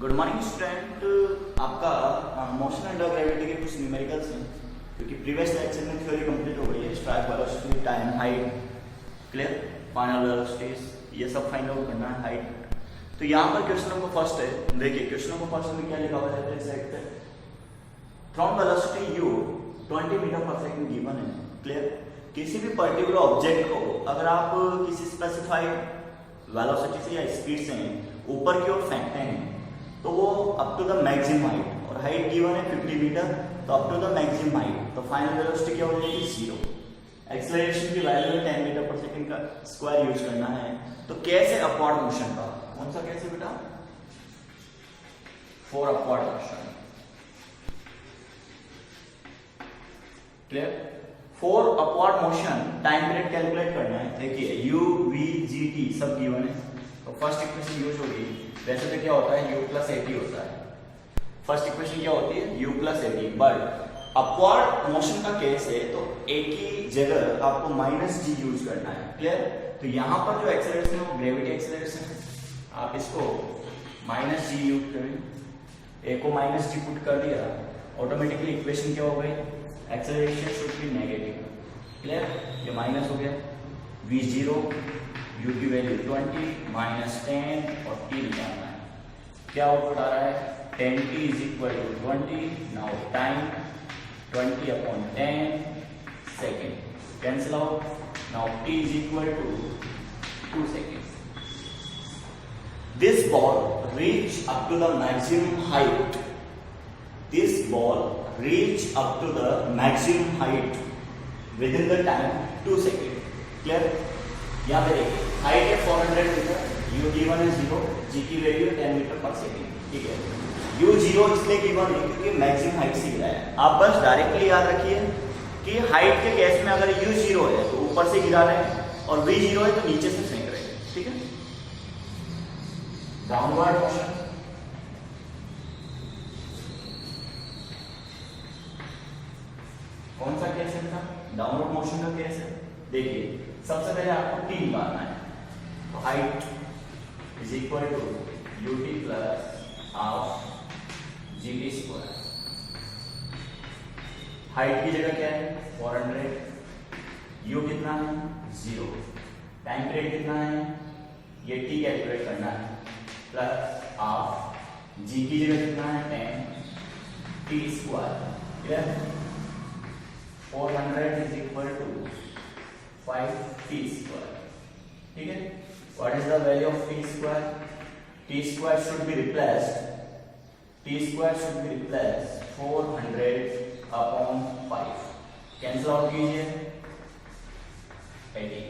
Good morning student. आपका motion under gravity के कुछ न्यूमेरिकल्स हैं क्योंकि प्रीवियस लेक्चर में थ्योरी कंप्लीट हो गई है। Strike velocity, time, height clear, final velocities ये सब फाइंड आउट करना है, हाइट। तो यहाँ पर क्वेश्चन नंबर फर्स्ट है, देखिए क्वेश्चन नंबर फर्स्ट में क्या लिखा हुआ है, exact from velocity u 20 metre per second given है। क्लियर, किसी भी पर्टिकुलर ऑब्जेक्ट को अगर आप किसी स्पेसिफाइड वेलोसिटी से या स्पीड से ऊपर की ओर फेंकते हैं तो वो up to the maximum height, और हाइट गिवन है 50 मीटर, तो up to the maximum height, तो फाइनल वेलोसिटी क्या हो जाएगी 0। एक्सेलरेशन की वैल्यू में 10 मीटर पर सेकंड का स्क्वायर यूज करना है। तो कैसे अपवर्ड मोशन का, कौन सा कैसे बेटा, for upward motion. Clear, for upward motion time period calculate करना है। देखिए u v g t सब गिवन है, तो फर्स्ट इक्वेशन यूज होगी। वैसे तो क्या होता है u प्लस एटी होता है, फर्स्ट इक्वेशन क्या होती है u plus eighty, but upward motion का केस है तो a की जगह आपको माइनस g यूज करना है। क्लियर, तो यहाँ पर जो एक्सेलरेशन है वो ग्रेविटी एक्सेलरेशन है, आप इसको माइनस g यूज करें, a को माइनस g पुट कर दिया, ऑटोमेटिकली इक्वेशन क्या हो गई, acceleration should be negative. Clear, ये माइनस हो गया, v0 u की वैल्यू 20 माइनस 10 और t निकालना है। क्या आउटपुट आ रहा है 10t is equal to 20। Now time 20 upon 10 second, cancel out. Now t is equal to 2 second. This ball reach up to the maximum height, this ball reach up to the maximum height within the time 2 second. Clear, यहाँ पे देखिए height है 400 metre, u given है 0, g की value 10 metre per second. ठीक है, u 0 इसलिए given है क्योंकि मैक्सिमम हाइट से गिरा है। आप बस डायरेक्टली याद रखिए कि हाइट के केस में अगर u 0 है तो ऊपर से गिरा रहे हैं, और v 0 है तो नीचे से फेंक रहे हैं। ठीक है, डाउनवर्ड मोशन, कौन सा केस है था, डाउनवर्ड मोशन का केस है। देखिए सबसे पहले आपको t निकालना है, तो height is equal to ut plus half gt square. Height की जगह क्या है 400, u कितना है 0, टाइम पीरियड कितना है, ये t कैलकुलेट करना है, प्लस हाफ g की जगह कितना है 10 t square. Clear, 400 is equal to 5t square. ठीक है, what is the value of t square, t square should be replaced, t square should be replaced 400 upon 5, cancel out कीजिए 80,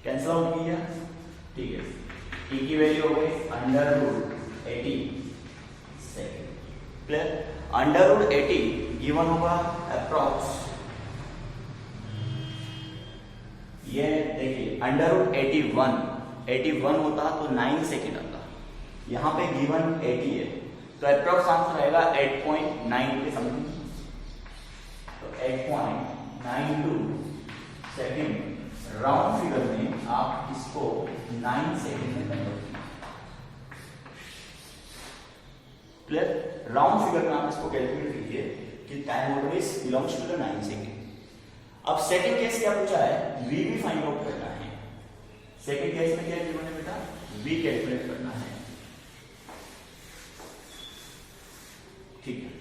cancel out कीजिए। ठीक है, t की value हो गई under root 80 second. Clear, under root 80 given होगा approx, ये देखिए अंडर रूट 81 होता तो 9 सेकेंड आता, यहाँ पे गिवन 80 है तो अप्रॉक्स आंसर आएगा 8.9 के समथिंग, तो 8.92 सेकेंड। राउंड फिगर में आप इसको 9 सेकेंड में कन्वर्ट कीजिए। क्लियर, राउंड फिगर में आप इसको कैलकुलेट कीजिए कि time always belongs to the 9 second. अब सेकंड केस क्या पूछा है, v भी फाइंड आउट करना है। सेकंड केस में क्या गिवन है बेटा, v कैलकुलेट करना है। ठीक है,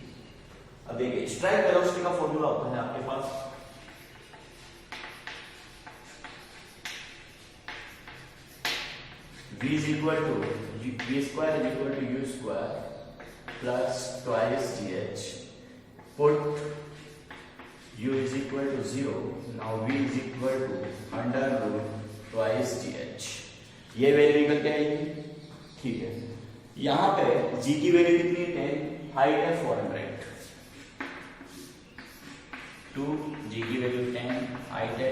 अब देखिए स्ट्राइक वेलोसिटी का फॉर्मूला होता है आपके पास, v is equal to v square is equal to u square plus twice gh, put u is equal to 0, now v is equal to under root twice gh, ये value निकल के आएगी। ठीक है, यहाँ पे g की वैल्यू कितनी है 10, हाइट है 400, 2 g की वैल्यू 10, हाइट है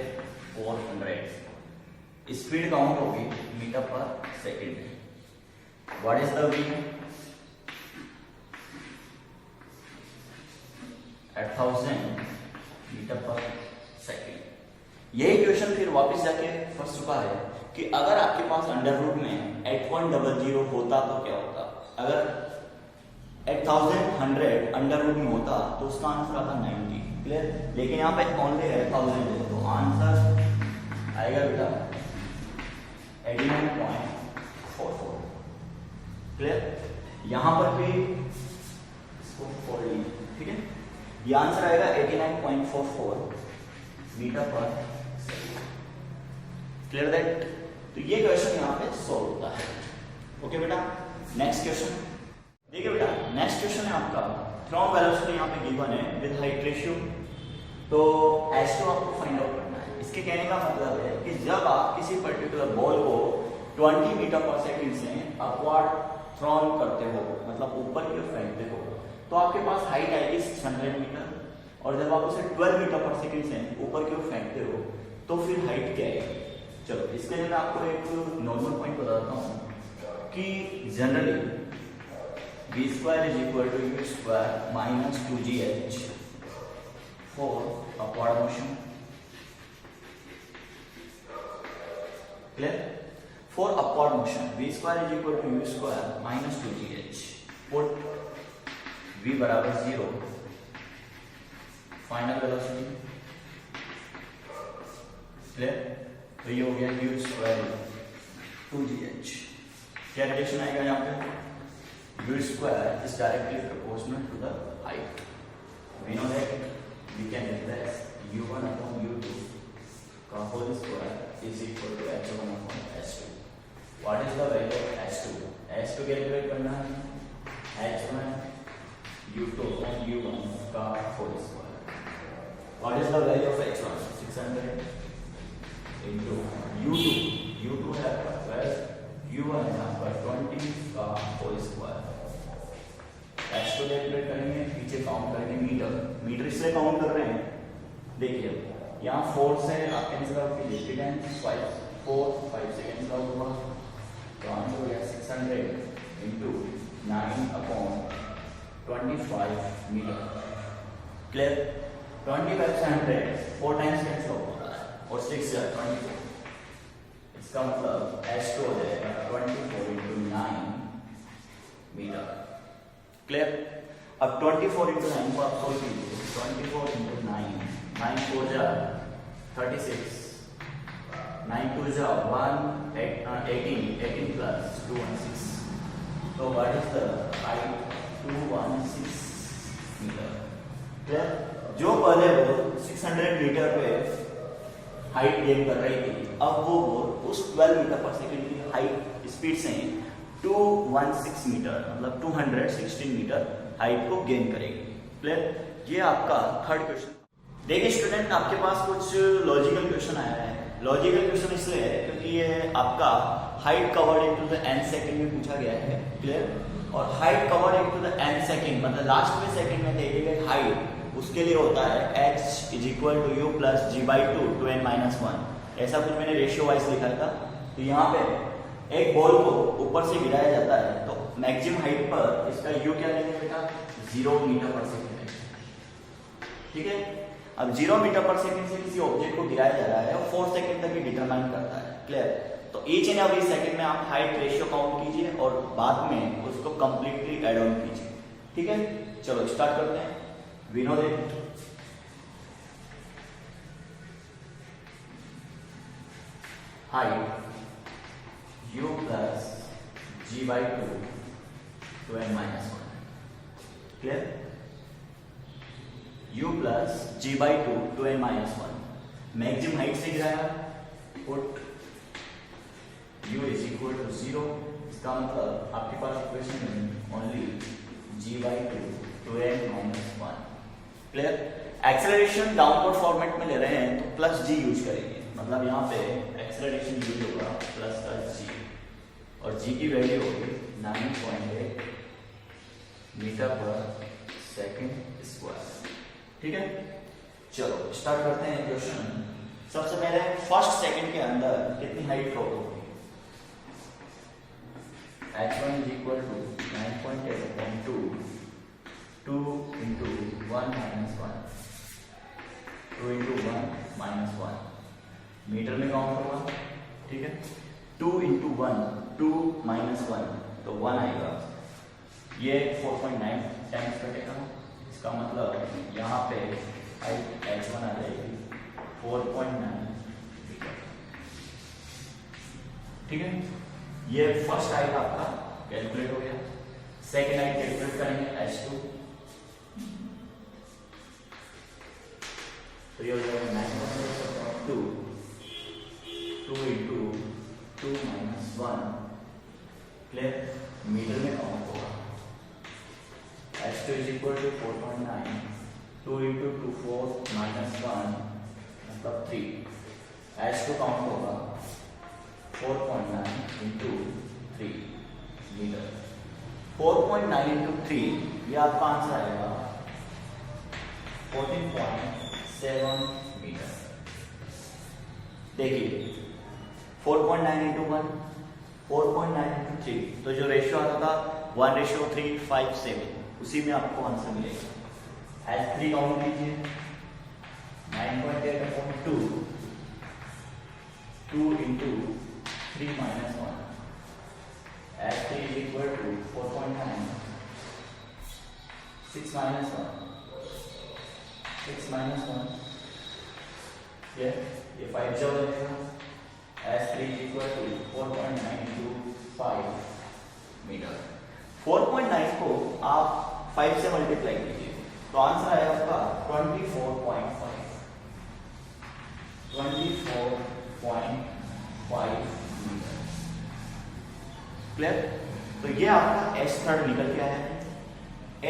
400, स्पीड काउंट होगी metre per second. What is the v, 1000 metre per second. यही क्वेश्चन फिर वापस जाके फंस चुका है कि अगर आपके पास अंडर रूट में 8.00 होता तो क्या होता, अगर 1100 अंडरवुड में होता तो उसका आंसर आता 90। क्लियर? लेकिन यहाँ पे ओनली है 1000 है, तो आंसर आएगा बेटा 89.44। क्लियर? यहाँ पर भी इसको 40, ठीक है, ये आंसर आएगा 89.44 metre per second. Clear that? तो ये क्वेश्चन यहाँ पे सॉल्व होता है। ओके बेटा, नेक्स्ट क्वेश्चन देखिए बेटा, नेक्स्ट क्वेश्चन है आपका थ्रोन वेलोसिटी यहाँ पे गिवन है विद हाइट रेशियो। तो H2 आपको फाइंड आउट करना है। इसके कहने का मतलब है कि जब आप किसी पर्टिकुलर बॉल को 20 मीटर पर सेकंड से अपवर्ड थ्रोन करते हो, मतलब ऊपर की ओर फेंकते हो, तो आपके पास हाइट आएगी 600 मीटर, और जब आप उसे 12 मीटर पर सेकंड से ऊपर की ओर फेंकते हो तो फिर हाइट क्या आएगी? चलो इसके लिए मैं आपको एक नॉर्मल पॉइंट बताता हूँ कि generally v square is equal to u square minus 2gh for upward motion. Clear? For upward motion, v square is equal to u square minus 2gh. Put v बराबर 0. Final velocity. Clear? तो ये हो गया u square 2gh. क्या relation आएगा यहाँ पे? U square is directly proportional to the height. We know that we can replace u1 upon u2 का whole square is equal to h1 upon h2. What is the value of h2? h2 calculate करना है h1 u2 upon u1 का whole square. What is the value of h1? 600 into u2. u2 है आपका 12, u1 है आपका 20 का whole square. H2 calculate करेंगे, पीछे काउंट करेंगे मीटर। मीटर इसलिए काउंट कर रहे हैं, देखिए यहाँ 4 से आप कैंसिल आउट कीजिए, 10 5 4 5 से कैंसिल आउट हुआ, तो आंसर हो गया 600 into 9 upon 25 मीटर। क्लियर? 25 से 100 4 टाइम्स कैंसिल आउट होता है, और 6 से 24, इसका मतलब H2 हो जाएगा 24 into 9 मीटर। क्लियर? अब 24 into 9 को आप सोच लीजिए, 24 into 9, 9 4 जा 36, 9 2 जा 18 plus 216. So what is the height? 216 metre. Clear? जो पहले वो 600 मीटर पे हाइट गेन कर रही थी, अब वो उस 12 मीटर पर सेकंड की हाइट स्पीड से 216 मीटर मतलब 216 मीटर हाइट को गेन करेगी। क्लियर? ये आपका थर्ड क्वेश्चन। देखिए स्टूडेंट, आपके पास कुछ लॉजिकल क्वेश्चन आया है। लॉजिकल क्वेश्चन इसलिए है क्योंकि ये आपका height covered into the n second में पूछा गया है। क्लियर? और height covered into the n second मतलब लास्ट में सेकंड में देखी गई हाइट, उसके लिए होता है h is equal to u plus g/2 2n-1। ऐसा कुछ मैंने रेशियो वाइज लिखा था। तो यहाँ पे एक बॉल को ऊपर से गिराया जाता है तो मैक्सिमम हाइट पर इसका u क्या लेंगे बेटा? 0 मीटर पर सेकंड है। ठीक है? अब 0 मीटर पर सेकंड से किसी ऑब्जेक्ट को गिराया जा रहा है और 4 सेकंड तक ये डिटरमाइन करता है। क्लियर? तो ईच एंड एवरी सेकंड में आप हाइट रेशियो काउंट कीजिए और बाद में उसको कंप्लीटली ऐड ऑन कीजिए। ठीक है? चलो स्टार्ट करते हैं। We know that height u plus g/2 2n-1. Clear? u plus g/2 2n-1 maximum height से गिराया, put u is equal to 0। इसका मतलब आपके पास इक्वेशन में only g/2 2n-1। Clear? Acceleration downward format में ले रहे हैं तो प्लस जी यूज करेंगे, मतलब यहाँ पे एक्सेलरेशन यूज होगा प्लस जी, और जी की वैल्यू होगी 9.8 मीटर पर सेकंड स्क्वायर। ठीक है? चलो स्टार्ट करते हैं क्वेश्चन। सबसे पहले फर्स्ट सेकंड के अंदर कितनी हाइट ड्रॉप होगी? h1 is equal to 9.8/2 2 into 1 minus 1 2 into 1 minus 1 metre में काउंट होगा। ठीक है? 2 into 1 2 minus 1 तो 1 आएगा, ये 4.9 टाइम्स कटेगा, इसका मतलब यहाँ पे हाइट h1 आ जाएगी 4.9 मीटर। ठीक है, ये फर्स्ट हाइट आपका कैलकुलेट हो गया। सेकेंड हाइट कैलकुलेट करेंगे h2, तो ये हो जाएगा 9.2 इंटू 2 माइनस 1, क्लियर, मीटर में काउंट होगा। h2 is equal to 4.9, 2 into 2 4 minus 1 मतलब 3, h2 काउंट होगा 4.9 इंटू 3 मीटर। 4.9 इंटू 3 ये आपका आंसर आएगा 14.7 मीटर। देखिए 4.9 इंटू 1, 4.9 इंटू 3, तो जो रेशियो आता था 1:357, उसी में आपको आंसर मिलेगा। h3 काउंट कीजिए 9.8/2, 2 into 3 minus 1, h3 is equal to 4.9, 6 minus 1, 6 minus 1, ये 5 जो हो जाएगा। h3 is equal to 4.9 into 5 metre. 4.9 को आप 5 से मल्टीप्लाई कीजिए तो आंसर आएगा आपका 24.5 मीटर। क्लियर, तो ये आपका h3 निकल के आया है।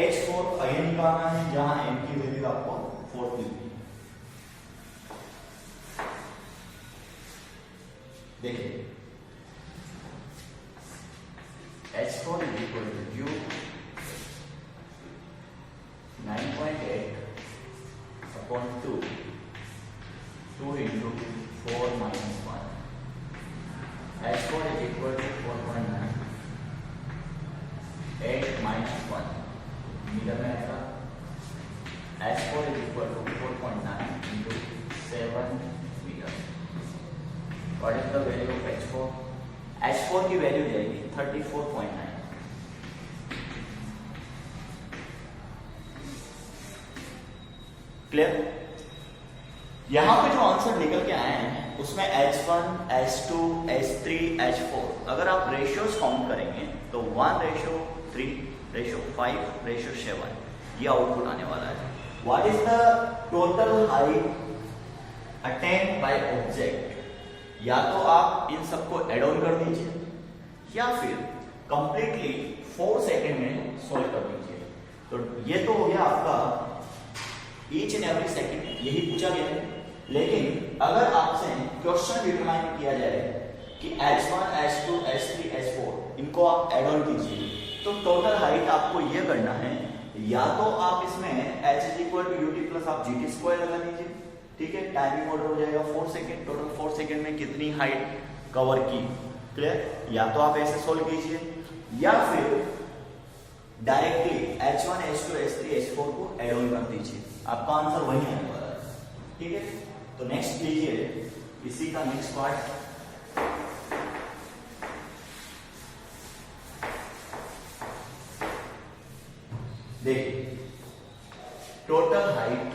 h4 ये निकालना है जहां m की वैल्यू आपको 4 मिली। देखिए h4 is equal to u 9.8/2, 2 into 4 minus 1, h4 is equal to 4.9, 8 minus 1 metre में आएगा। h4 is equal to 4.9 into 7 metre. What is the value of h4? h4 की वैल्यू जाएगी 34.9। क्लियर, यहां पे जो आंसर निकल के आए हैं उसमें h1, h2, h3, h4 अगर आप रेशियोज काउंट करेंगे तो 1:3, 5, 7 ये आउटपुट आने वाला है। What is the total height attend by object? या तो आप इन सबको एड ऑन कर दीजिए या फिर कंप्लीटली 4 सेकेंड में सोल्व कर दीजिए। तो ये तो हो गया आपका ईच एंड एवरी सेकेंड, यही पूछा गया है। लेकिन अगर आपसे क्वेश्चन डिटरमाइन किया जाए कि h1, h2, h3, h4 इनको आप एड ऑन कीजिए तो टोटल हाइट आपको ये करना है, या तो आप इसमें h is equal to ut plus आप gt स्क्वायर लगा लीजिए, ठीक है, टाइमिंग ऑर्डर हो जाएगा 4 सेकेंड, टोटल 4 सेकेंड में कितनी हाइट कवर की। क्लियर, या तो आप ऐसे सोल्व कीजिए या फिर directly h1, h2, h3, h4 को एड ऑन कर दीजिए, आपका आंसर वही आने वाला है। ठीक है, तो नेक्स्ट लीजिए इसी का नेक्स्ट पार्ट। देखिए टोटल हाइट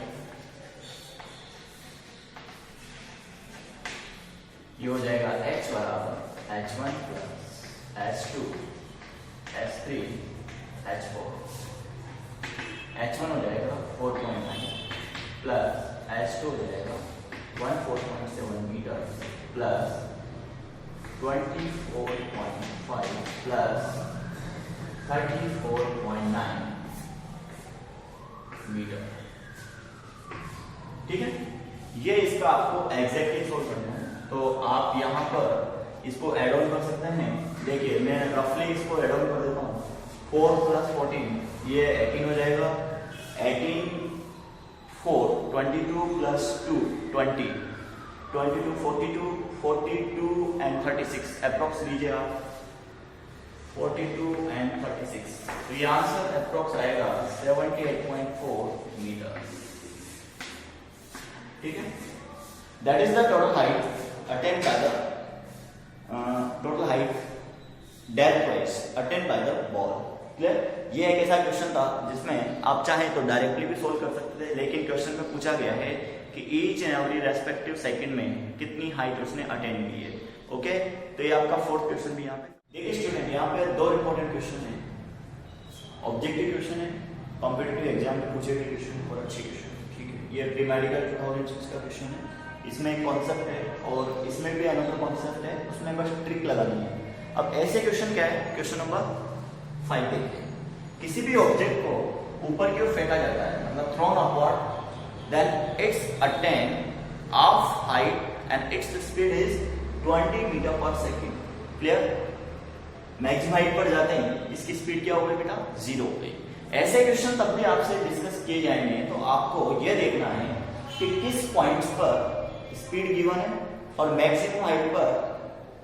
ये हो जाएगा h बराबर h1 plus h2 h3 h4, h1 हो जाएगा 4.9 प्लस h2 हो जाएगा 14.7 मीटर प्लस 24.5 प्लस 34.9 मीटर। ठीक है, ये इसका आपको एग्जैक्टली सोल्व करना है, तो आप यहाँ पर इसको एड ऑन कर सकते हैं। देखिए मैं रफली इसको एड ऑन कर देता हूँ, 4 प्लस 14 ये 18 हो जाएगा, 18 4 22 प्लस 2 20 22 42 42 एंड 36 अप्रोक्स लीजिए आप 42 एंड 36, तो ये आंसर अप्रोक्स आएगा 78.4 मीटर। ठीक है, that is the total height attend by the total height depth wise attend by the ball. Clear. ये एक ऐसा क्वेश्चन था जिसमें आप चाहें तो डायरेक्टली भी सोल्व कर सकते थे, लेकिन क्वेश्चन में पूछा गया है कि each and every respective second में कितनी हाइट उसने अटेन की है। ओके, तो ये आपका फोर्थ क्वेश्चन भी यहाँ पे। देखिए स्टूडेंट, यहाँ पे दो इंपॉर्टेंट क्वेश्चन है, ऑब्जेक्टिव क्वेश्चन है, कॉम्पिटिटिव एग्जाम में पूछे गए क्वेश्चन और अच्छे क्वेश्चन। ठीक है, ये प्री मेडिकल 2006 का क्वेश्चन है, इसमें एक कॉन्सेप्ट है और इसमें भी अनदर कॉन्सेप्ट है, उसमें बस ट्रिक लगानी है। अब ऐसे क्वेश्चन क्या है, क्वेश्चन नंबर 5 देखिए, किसी भी ऑब्जेक्ट को ऊपर की ओर फेंका जाता है, मतलब thrown upward, then its attain half height and its speed is 20 metre per second. Clear? Maximum height पर जाते हैं इसकी स्पीड क्या हो गई बेटा, 0 हो गई। ऐसे क्वेश्चन तब भी आपसे डिस्कस किए जाएंगे, तो आपको यह देखना है कि किस पॉइंट्स पर स्पीड गिवन है और मैक्सिमम हाइट पर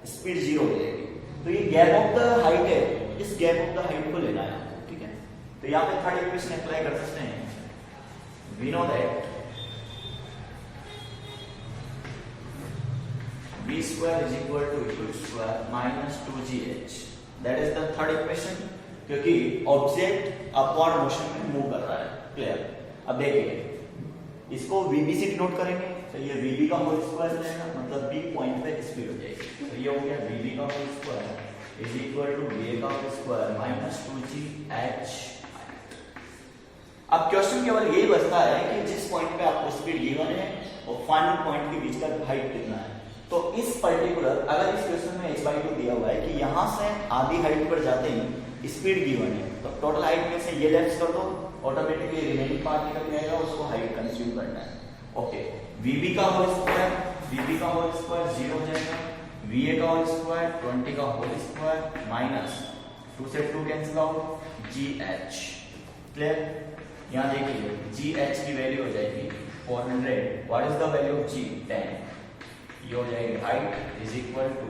स्पीड 0 हो जाएगी। तो ये गैप ऑफ द हाइट है, इस गैप ऑफ द हाइट को लेना है आपको। ठीक है, तो यहाँ पे थर्ड इक्वेशन अप्लाई कर सकते हैं। We know that v square is equal to u square minus 2gh, that is the third equation, क्योंकि ऑब्जेक्ट अपवर्ड मोशन में मूव कर रहा है। क्लियर? अब देखिए, इसको vb से डिनोट करेंगे, तो ये vb का होल स्क्वायर हो जाएगा, मतलब b पॉइंट पे स्पीड हो जाएगी। तो ये हो गया vb का whole square is equal to va का होल स्क्वायर माइनस 2gh। अब क्वेश्चन केवल यही बचता है कि जिस पॉइंट पे आपको स्पीड गिवन है और फाइनल पॉइंट के बीच का हाइट कितना है। तो इस पर्टिकुलर, अगर इस क्वेश्चन में h/2 दिया हुआ है कि यहां से आधी हाइट पर जाते ही स्पीड गिवन है, तो टोटल हाइट में से ये लेफ्ट कर दो, ऑटोमेटिकली रिमेनिंग पार्ट निकल जाएगा, उसको हाइट कंज्यूम करना है। ओके, vb का होल स्क्वायर 0 हो जाएगा, va का होल स्क्वायर 20 का होल स्क्वायर माइनस 2 से 2 कैंसिल आउट gh। क्लियर? यहाँ देखिए gh की वैल्यू हो जाएगी 400। What is the value of g? 10। ये हो जाएगी height is equal to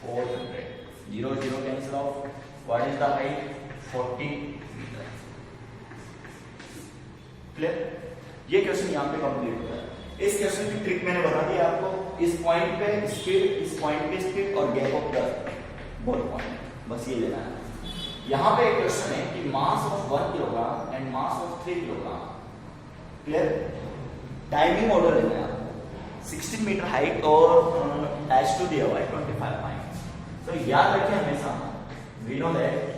400। 0 0 cancel out. What is the height? 40 metre. Clear? ये क्वेश्चन यहाँ पे कंप्लीट होता है। इस क्वेश्चन की ट्रिक मैंने बता दी आपको, इस पॉइंट पे स्पीड, इस पॉइंट पे स्पीड और gap of the both point, बस ये लेना है। यहाँ पे एक क्वेश्चन है कि mass of 1 kilogram and mass of 3 kilogram. Clear? Timing order लेना है आपको। 16 मीटर हाइट और h2 दिया हुआ है 25 माइनस। तो याद रखें हमेशा, we know that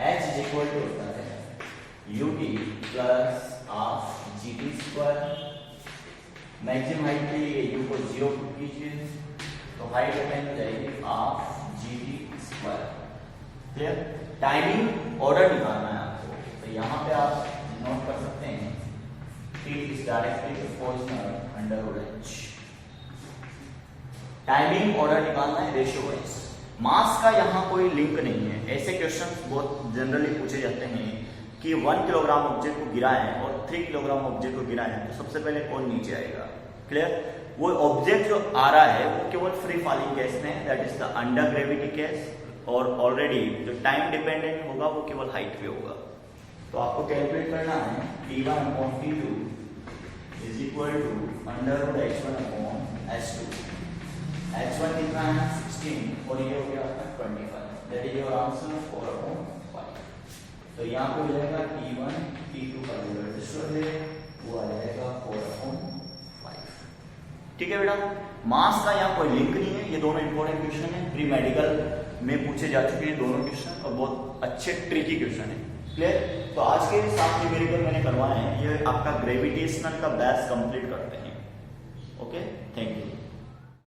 h is equal to होता है ut plus half gt square. Maximum height के लिए u को 0 पुट कीजिए, तो हाइट अटेन हो जाएगी half gt square. Clear? Timing order निकालना है आपको, तो यहाँ पे आप नोट कर सकते हैं t is directly proportional under root h। Timing order निकालना है रेशियो वाइज। मास का यहाँ कोई लिंक नहीं है। ऐसे क्वेश्चन बहुत जनरली पूछे जाते हैं कि 1 किलोग्राम ऑब्जेक्ट को गिराएं और 3 किलोग्राम ऑब्जेक्ट को गिराएं, तो सबसे पहले कौन नीचे आएगा? क्लियर? वो ऑब्जेक्ट जो आ रहा है वो केवल फ्री फॉलिंग केस में, that is the under gravity case, और ऑलरेडी जो टाइम डिपेंडेंट होगा वो केवल हाइट पे होगा। तो आपको कैलकुलेट करना है T1/T2 is equal to under root h1 upon h2। h1 कितना है 16 और ये हो गया आपका 25, दैट इज योर आंसर 4/5। तो यहाँ पे हो जाएगा T1 T2 का जो रजिस्टर है वो आ जाएगा 4/5। ठीक है बेटा, मास का यहाँ कोई लिंक नहीं है। ये दोनों इंपॉर्टेंट क्वेश्चन है, प्री मेडिकल में पूछे जा चुके हैं दोनों क्वेश्चन, और बहुत अच्छे ट्रिकी क्वेश्चन है। क्लियर? तो आज के 7 न्यूमेरिकल मैंने करवाए हैं, ये आपका ग्रेविटेशनल का बेस कंप्लीट करते हैं। Okay, thank you.